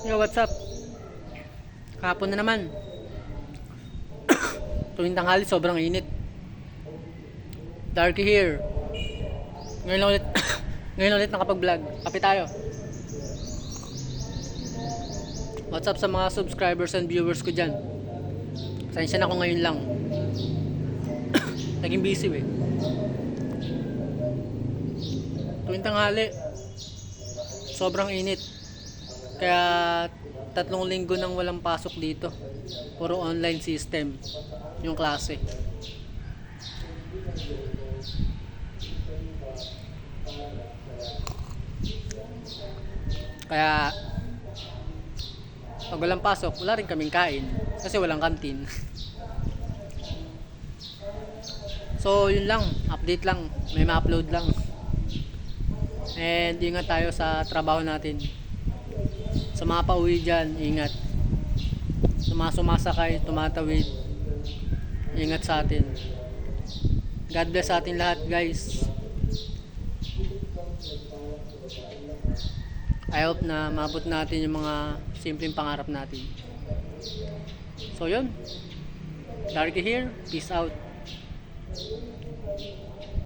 Yo, what's up? Kahapon na naman. Tuwing tanghali, sobrang init. Darky here. Ngayon lang ulit, ngayon lang ulit nakapag-vlog. Kape tayo. What's up sa mga subscribers and viewers ko dyan? Pasensya na ako ngayon lang. Naging busy eh. Tuwing tanghali, sobrang init. Kaya 3 linggo nang walang pasok dito. Puro online system yung klase. Kaya pag walang pasok, wala rin kaming kain kasi walang kantin. So yun lang, update lang, may ma-upload lang. And ingat tayo sa trabaho natin. Sa mga pauwi dyan, ingat. Sa mga sumasakay, tumatawid, ingat sa atin. God bless sa atin lahat, guys. I hope na maabot natin yung mga simpleng pangarap natin. So yun, Darky here, peace out.